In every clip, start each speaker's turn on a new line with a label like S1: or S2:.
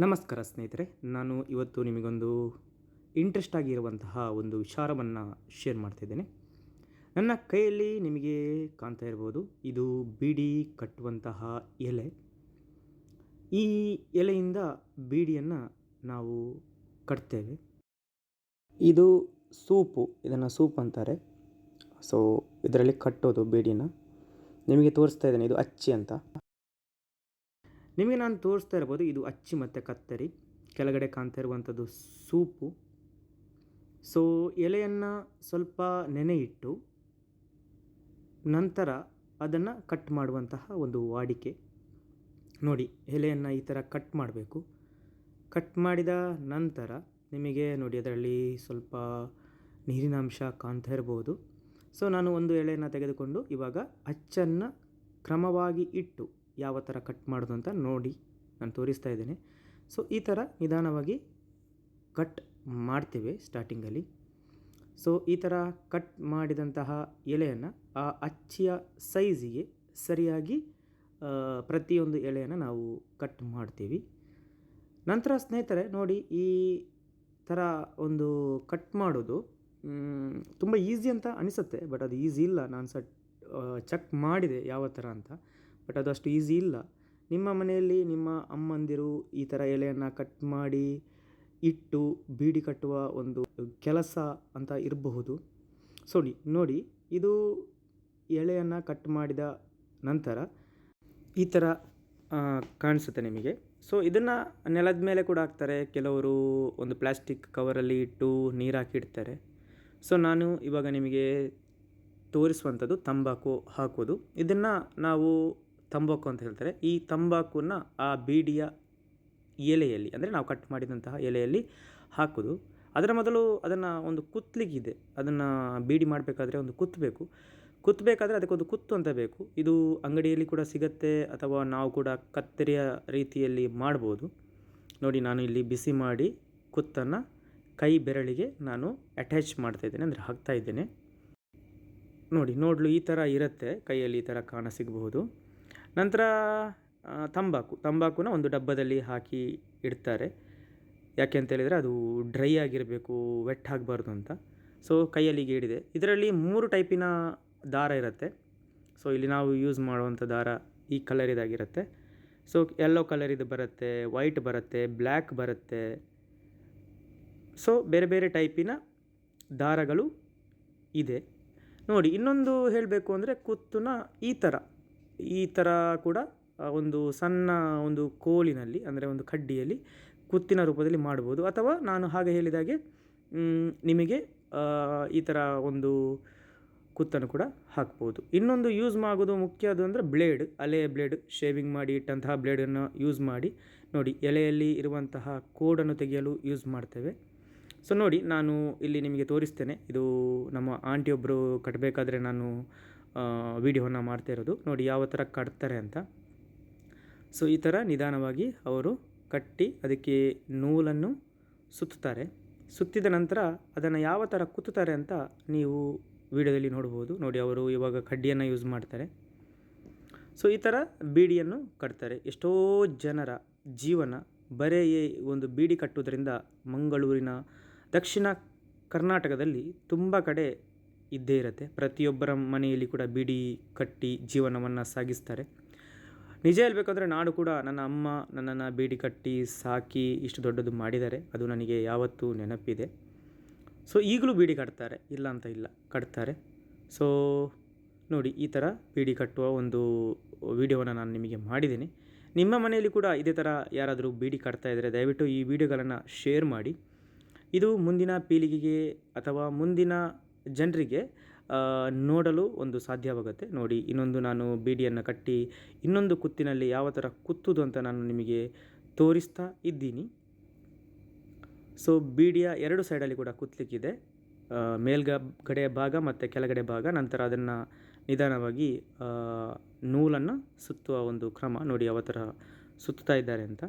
S1: ನಮಸ್ಕಾರ ಸ್ನೇಹಿತರೆ. ನಾನು ಇವತ್ತು ನಿಮಗೊಂದು ಇಂಟ್ರೆಸ್ಟ್ ಆಗಿರುವಂತಹ ಒಂದು ವಿಚಾರವನ್ನು ಶೇರ್ ಮಾಡ್ತಿದ್ದೇನೆ. ನನ್ನ ಕೈಯಲ್ಲಿ ನಿಮಗೆ ಕಾಣ್ತಾ ಇರ್ಬೋದು, ಇದು ಬೀಡಿ ಕಟ್ಟುವಂತಹ ಎಲೆ. ಈ ಎಲೆಯಿಂದ ಬೀಡಿಯನ್ನು ನಾವು ಕಟ್ತೇವೆ. ಇದು ಸೂಪು, ಇದನ್ನು ಸೂಪ್ ಅಂತಾರೆ. ಸೊ ಇದರಲ್ಲಿ ಕಟ್ಟೋದು ಬೀಡಿನ. ನಿಮಗೆ ತೋರಿಸ್ತಾ ಇದ್ದೇನೆ, ಇದು ಅಚ್ಚಿ ಅಂತ. ನಿಮಗೆ ನಾನು ತೋರಿಸ್ತಾ ಇರ್ಬೋದು, ಇದು ಅಚ್ಚಿ ಮತ್ತು ಕತ್ತರಿ. ಕೆಳಗಡೆ ಕಾಣ್ತಾ ಇರುವಂಥದ್ದು ಸೂಪು. ಸೊ ಎಲೆಯನ್ನು ಸ್ವಲ್ಪ ನೆನೆ ಇಟ್ಟು ನಂತರ ಅದನ್ನು ಕಟ್ ಮಾಡುವಂತಹ ಒಂದು ವಾಡಿಕೆ. ನೋಡಿ, ಎಲೆಯನ್ನು ಈ ಥರ ಕಟ್ ಮಾಡಬೇಕು. ಕಟ್ ಮಾಡಿದ ನಂತರ ನಿಮಗೆ ನೋಡಿ ಅದರಲ್ಲಿ ಸ್ವಲ್ಪ ನೀರಿನ ಅಂಶ ಕಾಣ್ತಾ ಇರ್ಬೋದು. ಸೊ ನಾನು ಒಂದು ಎಲೆಯನ್ನು ತೆಗೆದುಕೊಂಡು ಇವಾಗ ಅಚ್ಚನ್ನು ಕ್ರಮವಾಗಿ ಇಟ್ಟು ಯಾವ ಥರ ಕಟ್ ಮಾಡೋದು ಅಂತ ನೋಡಿ ನಾನು ತೋರಿಸ್ತಾ ಇದ್ದೇನೆ. ಸೊ ಈ ಥರ ನಿಧಾನವಾಗಿ ಕಟ್ ಮಾಡ್ತೇವೆ ಸ್ಟಾರ್ಟಿಂಗಲ್ಲಿ. ಸೊ ಈ ಥರ ಕಟ್ ಮಾಡಿದಂತಹ ಎಲೆಯನ್ನು ಆ ಅಚ್ಚಿಯ ಸೈಜಿಗೆ ಸರಿಯಾಗಿ ಪ್ರತಿಯೊಂದು ಎಲೆಯನ್ನು ನಾವು ಕಟ್ ಮಾಡ್ತೀವಿ. ನಂತರ ಸ್ನೇಹಿತರೆ ನೋಡಿ, ಈ ಥರ ಒಂದು ಕಟ್ ಮಾಡೋದು ತುಂಬ ಈಸಿ ಅಂತ ಅನಿಸುತ್ತೆ, ಬಟ್ ಅದು ಈಸಿ ಇಲ್ಲ. ನಾನು ಚೆಕ್ ಮಾಡಿದೆ ಯಾವ ಥರ ಅಂತ, ಬಟ್ ಅದು ಅಷ್ಟು ಈಸಿ ಇಲ್ಲ. ನಿಮ್ಮ ಮನೆಯಲ್ಲಿ ನಿಮ್ಮ ಅಮ್ಮಂದಿರು ಈ ಥರ ಎಲೆಯನ್ನು ಕಟ್ ಮಾಡಿ ಇಟ್ಟು ಬೀಡಿ ಕಟ್ಟುವ ಒಂದು ಕೆಲಸ ಅಂತ ಇರಬಹುದು. ಸೊ ನೋಡಿ, ಇದು ಎಲೆಯನ್ನು ಕಟ್ ಮಾಡಿದ ನಂತರ ಈ ಥರ ಕಾಣಿಸುತ್ತೆ ನಿಮಗೆ. ಸೊ ಇದನ್ನು ನೆಲದ ಮೇಲೆ ಕೂಡ ಹಾಕ್ತಾರೆ, ಕೆಲವರು ಒಂದು ಪ್ಲಾಸ್ಟಿಕ್ ಕವರಲ್ಲಿ ಇಟ್ಟು ನೀರು ಹಾಕಿಡ್ತಾರೆ. ಸೊ ನಾನು ಇವಾಗ ನಿಮಗೆ ತೋರಿಸುವಂಥದ್ದು ತಂಬಾಕು ಹಾಕೋದು. ಇದನ್ನು ನಾವು ತಂಬಾಕು ಅಂತ ಹೇಳ್ತಾರೆ. ಈ ತಂಬಾಕುನ ಆ ಬೀಡಿಯ ಎಲೆಯಲ್ಲಿ, ಅಂದರೆ ನಾವು ಕಟ್ ಮಾಡಿದಂತಹ ಎಲೆಯಲ್ಲಿ ಹಾಕೋದು. ಅದರ ಮೊದಲು ಅದನ್ನು ಒಂದು ಕುತ್ತಲಿಗಿದೆ, ಅದನ್ನು ಬೀಡಿ ಮಾಡಬೇಕಾದ್ರೆ ಒಂದು ಕುತ್ತಬೇಕಾದ್ರೆ ಅದಕ್ಕೊಂದು ಕುತ್ತು ಅಂತ ಬೇಕು. ಇದು ಅಂಗಡಿಯಲ್ಲಿ ಕೂಡ ಸಿಗುತ್ತೆ, ಅಥವಾ ನಾವು ಕೂಡ ಕತ್ತರಿಯ ರೀತಿಯಲ್ಲಿ ಮಾಡ್ಬೋದು. ನೋಡಿ, ನಾನು ಇಲ್ಲಿ ಬಿಸಿ ಮಾಡಿ ಕುತ್ತನ್ನು ಕೈ ಬೆರಳಿಗೆ ನಾನು ಅಟ್ಯಾಚ್ ಮಾಡ್ತಾಯಿದ್ದೇನೆ, ಅಂದರೆ ಹಾಕ್ತಾಯಿದ್ದೇನೆ. ನೋಡಲು ಈ ಥರ ಇರುತ್ತೆ, ಕೈಯಲ್ಲಿ ಈ ಥರ ಸಿಗಬಹುದು. ನಂತರ ತಂಬಾಕುನ ಒಂದು ಡಬ್ಬದಲ್ಲಿ ಹಾಕಿ ಇಡ್ತಾರೆ. ಯಾಕೆ ಅಂತ ಹೇಳಿದರೆ ಅದು ಡ್ರೈ ಆಗಿರಬೇಕು, ವೆಟ್ ಆಗಬಾರ್ದು ಅಂತ. ಸೊ ಕೈಯಲ್ಲಿ ಹಿಡಿದೆ. ಇದರಲ್ಲಿ 3 ಟೈಪಿನ ದಾರ ಇರುತ್ತೆ. ಸೊ ಇಲ್ಲಿ ನಾವು ಯೂಸ್ ಮಾಡುವಂಥ ದಾರ ಈ ಕಲರಿದಾಗಿರುತ್ತೆ. ಸೊ ಯೆಲ್ಲೋ ಕಲರಿದು ಬರುತ್ತೆ, ವೈಟ್ ಬರುತ್ತೆ, ಬ್ಲ್ಯಾಕ್ ಬರುತ್ತೆ. ಸೊ ಬೇರೆ ಬೇರೆ ಟೈಪಿನ ದಾರಗಳು ಇದೆ. ನೋಡಿ, ಇನ್ನೊಂದು ಹೇಳಬೇಕು ಅಂದರೆ ಕುತ್ತನ್ನ ಈ ಥರ ಕೂಡ ಒಂದು ಸಣ್ಣ ಒಂದು ಕೋಲಿನಲ್ಲಿ, ಅಂದರೆ ಒಂದು ಕಡ್ಡಿಯಲ್ಲಿ ಕುತ್ತಿನ ರೂಪದಲ್ಲಿ ಮಾಡ್ಬೋದು. ಅಥವಾ ನಾನು ಹಾಗೆ ಹೇಳಿದಾಗೆ ನಿಮಗೆ ಈ ಥರ ಒಂದು ಕುತ್ತನ್ನು ಕೂಡ ಹಾಕ್ಬೋದು. ಇನ್ನೊಂದು ಯೂಸ್ ಆಗೋದು ಮುಖ್ಯ ಅದು ಅಂದರೆ ಎಲೆಯ ಬ್ಲೇಡ್, ಶೇವಿಂಗ್ ಮಾಡಿ ಇಟ್ಟಂತಹ ಬ್ಲೇಡನ್ನು ಯೂಸ್ ಮಾಡಿ ನೋಡಿ ಎಲೆಯಲ್ಲಿ ಇರುವಂತಹ ಕೋಡನ್ನು ತೆಗೆಯಲು ಯೂಸ್ ಮಾಡ್ತೇವೆ. ಸೊ ನೋಡಿ, ನಾನು ಇಲ್ಲಿ ನಿಮಗೆ ತೋರಿಸ್ತೇನೆ. ಇದು ನಮ್ಮ ಆಂಟಿಯೊಬ್ಬರು ಕಟ್ಟಬೇಕಾದ್ರೆ ನಾನು ವಿಡಿಯೋವನ್ನು ಮಾಡ್ತಾ ಇರೋದು. ನೋಡಿ ಯಾವ ಥರ ಕಟ್ತಾರೆ ಅಂತ. ಸೊ ಈ ಥರ ನಿಧಾನವಾಗಿ ಅವರು ಕಟ್ಟಿ ಅದಕ್ಕೆ ನೂಲನ್ನು ಸುತ್ತುತ್ತಾರೆ. ಸುತ್ತಿದ ನಂತರ ಅದನ್ನು ಯಾವ ಥರ ಕುತ್ತುತ್ತಾರೆ ಅಂತ ನೀವು ವಿಡಿಯೋದಲ್ಲಿ ನೋಡ್ಬೋದು. ನೋಡಿ, ಅವರು ಇವಾಗ ಕಡ್ಡಿಯನ್ನು ಯೂಸ್ ಮಾಡ್ತಾರೆ. ಸೊ ಈ ಥರ ಬೀಡಿಯನ್ನು ಕಟ್ತಾರೆ. ಎಷ್ಟೋ ಜನರ ಜೀವನ ಬರೀ ಒಂದು ಬೀಡಿ ಕಟ್ಟುವುದರಿಂದ ಮಂಗಳೂರಿನ, ದಕ್ಷಿಣ ಕರ್ನಾಟಕದಲ್ಲಿ ತುಂಬ ಕಡೆ ಇದ್ದೇ ಇರುತ್ತೆ. ಪ್ರತಿಯೊಬ್ಬರ ಮನೆಯಲ್ಲಿ ಕೂಡ ಬೀಡಿ ಕಟ್ಟಿ ಜೀವನವನ್ನು ಸಾಗಿಸ್ತಾರೆ. ನಿಜ ಹೇಳಬೇಕಾದ್ರೆ ನಾನು ಕೂಡ, ನನ್ನ ಅಮ್ಮ ನನ್ನನ್ನು ಬೀಡಿ ಕಟ್ಟಿ ಸಾಕಿ ಇಷ್ಟು ದೊಡ್ಡದು ಮಾಡಿದ್ದಾರೆ. ಅದು ನನಗೆ ಯಾವತ್ತೂ ನೆನಪಿದೆ. ಸೊ ಈಗಲೂ ಬೀಡಿ ಕಟ್ತಾರೆ, ಇಲ್ಲ ಅಂತ ಇಲ್ಲ, ಕಟ್ತಾರೆ. ಸೊ ನೋಡಿ, ಈ ಥರ ಬೀಡಿ ಕಟ್ಟುವ ಒಂದು ವಿಡಿಯೋವನ್ನು ನಾನು ನಿಮಗೆ ಮಾಡಿದ್ದೀನಿ. ನಿಮ್ಮ ಮನೆಯಲ್ಲಿ ಕೂಡ ಇದೇ ಥರ ಯಾರಾದರೂ ಬೀಡಿ ಕಟ್ತಾ ಇದ್ದರೆ ದಯವಿಟ್ಟು ಈ ವಿಡಿಯೋಗಳನ್ನು ಶೇರ್ ಮಾಡಿ. ಇದು ಮುಂದಿನ ಪೀಳಿಗೆಗೆ ಅಥವಾ ಮುಂದಿನ ಜನರಿಗೆ ನೋಡಲು ಒಂದು ಸಾಧ್ಯವಾಗುತ್ತೆ. ನೋಡಿ, ಇನ್ನೊಂದು ನಾನು ಬೀಡಿಯನ್ನು ಕಟ್ಟಿ ಇನ್ನೊಂದು ಕುತ್ತಿನಲ್ಲಿ ಯಾವ ಥರ ಕುತ್ತುದು ಅಂತ ನಾನು ನಿಮಗೆ ತೋರಿಸ್ತಾ ಇದ್ದೀನಿ. ಸೊ ಬೀಡಿಯ 2 ಸೈಡಲ್ಲಿ ಕೂಡ ಕುತ್ತಲಿಕ್ಕಿದೆ, ಮೇಲ್ಗಡೆ ಭಾಗ ಮತ್ತು ಕೆಳಗಡೆ ಭಾಗ. ನಂತರ ಅದನ್ನು ನಿಧಾನವಾಗಿ ನೂಲನ್ನು ಸುತ್ತುವ ಒಂದು ಕ್ರಮ ನೋಡಿ ಯಾವ ಥರ ಸುತ್ತಾ ಇದ್ದಾರೆ ಅಂತ.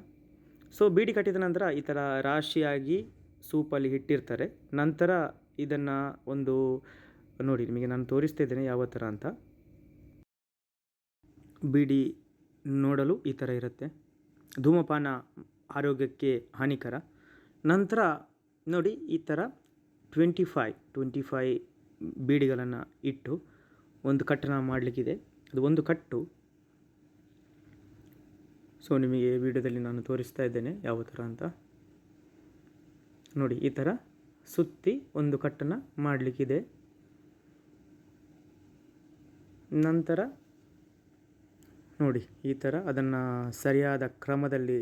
S1: ಸೊ ಬೀಡಿ ಕಟ್ಟಿದ ನಂತರ ಈ ಥರ ರಾಶಿಯಾಗಿ ಸೂಪಲ್ಲಿ ಇಟ್ಟಿರ್ತಾರೆ. ನಂತರ ಇದನ್ನು ಒಂದು ನೋಡಿ, ನಿಮಗೆ ನಾನು ತೋರಿಸ್ತಾ ಇದ್ದೇನೆ ಯಾವ ಥರ ಅಂತ. ಬೀಡಿ ನೋಡಲು ಈ ಥರ ಇರುತ್ತೆ. ಧೂಮಪಾನ ಆರೋಗ್ಯಕ್ಕೆ ಹಾನಿಕರ. ನಂತರ ನೋಡಿ ಈ ಥರ 25 ಬೀಡಿಗಳನ್ನು ಇಟ್ಟು ಒಂದು ಕಟ್ಟನ್ನು ಮಾಡಲಿಕ್ಕಿದೆ. ಅದು ಒಂದು ಕಟ್ಟು. ಸೊ ನಿಮಗೆ ವಿಡಿಯೋದಲ್ಲಿ ನಾನು ತೋರಿಸ್ತಾ ಇದ್ದೇನೆ ಯಾವ ಥರ ಅಂತ. ನೋಡಿ ಈ ಥರ ಸುತ್ತಿ ಒಂದು ಕಟ್ಟನ್ನು ಮಾಡಲಿಕ್ಕಿದೆ. ನಂತರ ನೋಡಿ ಈ ಥರ ಅದನ್ನು ಸರಿಯಾದ ಕ್ರಮದಲ್ಲಿ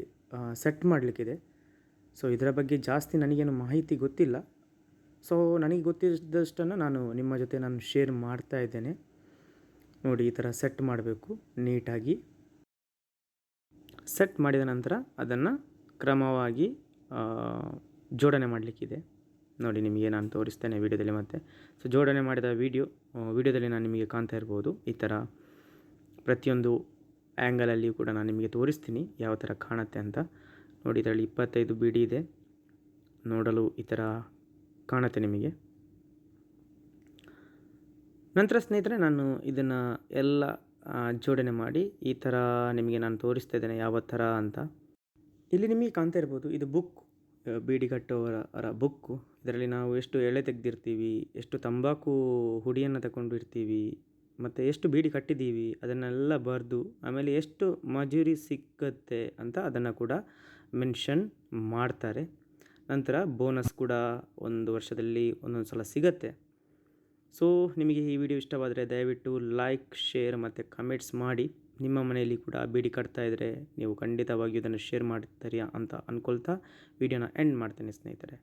S1: ಸೆಟ್ ಮಾಡಲಿಕ್ಕಿದೆ. ಸೊ ಇದರ ಬಗ್ಗೆ ಜಾಸ್ತಿ ನನಗೇನು ಮಾಹಿತಿ ಗೊತ್ತಿಲ್ಲ. ಸೊ ನನಗೆ ಗೊತ್ತಿದ್ದಷ್ಟನ್ನು ನಾನು ನಿಮ್ಮ ಜೊತೆ ಶೇರ್ ಮಾಡ್ತಾ ಇದ್ದೇನೆ. ನೋಡಿ ಈ ಥರ ಸೆಟ್ ಮಾಡಬೇಕು ನೀಟಾಗಿ. ಸೆಟ್ ಮಾಡಿದ ನಂತರ ಅದನ್ನು ಕ್ರಮವಾಗಿ ಜೋಡಣೆ ಮಾಡಲಿಕ್ಕಿದೆ. ನೋಡಿ ನಿಮಗೆ ನಾನು ತೋರಿಸ್ತೇನೆ ವಿಡಿಯೋದಲ್ಲಿ ಮತ್ತೆ. ಸೊ ಜೋಡಣೆ ಮಾಡಿದ ವಿಡಿಯೋದಲ್ಲಿ ನಾನು ನಿಮಗೆ ಕಾಣ್ತಾ ಇರ್ಬೋದು. ಈ ಥರ ಪ್ರತಿಯೊಂದು ಆ್ಯಂಗಲಲ್ಲಿಯೂ ಕೂಡ ನಾನು ನಿಮಗೆ ತೋರಿಸ್ತೀನಿ ಯಾವ ಥರ ಕಾಣುತ್ತೆ ಅಂತ. ನೋಡಿ ಇದರಲ್ಲಿ 25 ಬೀಡಿ ಇದೆ. ನೋಡಲು ಈ ಥರ ಕಾಣುತ್ತೆ ನಿಮಗೆ. ನಂತರ ಸ್ನೇಹಿತರೆ ನಾನು ಇದನ್ನು ಎಲ್ಲ ಜೋಡಣೆ ಮಾಡಿ ಈ ಥರ ನಿಮಗೆ ನಾನು ತೋರಿಸ್ತಾ ಇದ್ದೇನೆ ಯಾವ ಥರ ಅಂತ. ಇಲ್ಲಿ ನಿಮಗೆ ಕಾಣ್ತಾ ಇರ್ಬೋದು, ಇದು ಬುಕ್, ಬೀಡಿ ಕಟ್ಟುವವರ ಬುಕ್ಕು. ಇದರಲ್ಲಿ ನಾವು ಎಷ್ಟು ಎಳೆ ತೆಗೆದಿರ್ತೀವಿ, ಎಷ್ಟು ತಂಬಾಕು ಹುಡಿಯನ್ನು ತಗೊಂಡಿರ್ತೀವಿ, ಮತ್ತು ಎಷ್ಟು ಬೀಡಿ ಕಟ್ಟಿದ್ದೀವಿ ಅದನ್ನೆಲ್ಲ ಬರೆದು, ಆಮೇಲೆ ಎಷ್ಟು ಮಜೂರಿ ಸಿಕ್ಕತ್ತೆ ಅಂತ ಅದನ್ನು ಕೂಡ ಮೆನ್ಷನ್ ಮಾಡ್ತಾರೆ. ನಂತರ ಬೋನಸ್ ಕೂಡ ಒಂದು ವರ್ಷದಲ್ಲಿ ಒಂದೊಂದು ಸಲ ಸಿಗತ್ತೆ. ಸೊ ನಿಮಗೆ ಈ ವಿಡಿಯೋ ಇಷ್ಟವಾದರೆ ದಯವಿಟ್ಟು ಲೈಕ್, ಶೇರ್ ಮತ್ತು ಕಮೆಂಟ್ಸ್ ಮಾಡಿ. ನಿಮ್ಮ ಮನೆಯಲ್ಲಿ ಕೂಡ ಬೀಡಿ ಕಟ್ತಾ ಇದ್ದರೆ ನೀವು ಖಂಡಿತವಾಗಿಯೂ ಇದನ್ನು ಶೇರ್ ಮಾಡ್ತೀರಿ ಅಂತ ಅಂದ್ಕೊಳ್ತಾ ವಿಡಿಯೋನ ಎಂಡ್ ಮಾಡ್ತೇನೆ ಸ್ನೇಹಿತರೆ.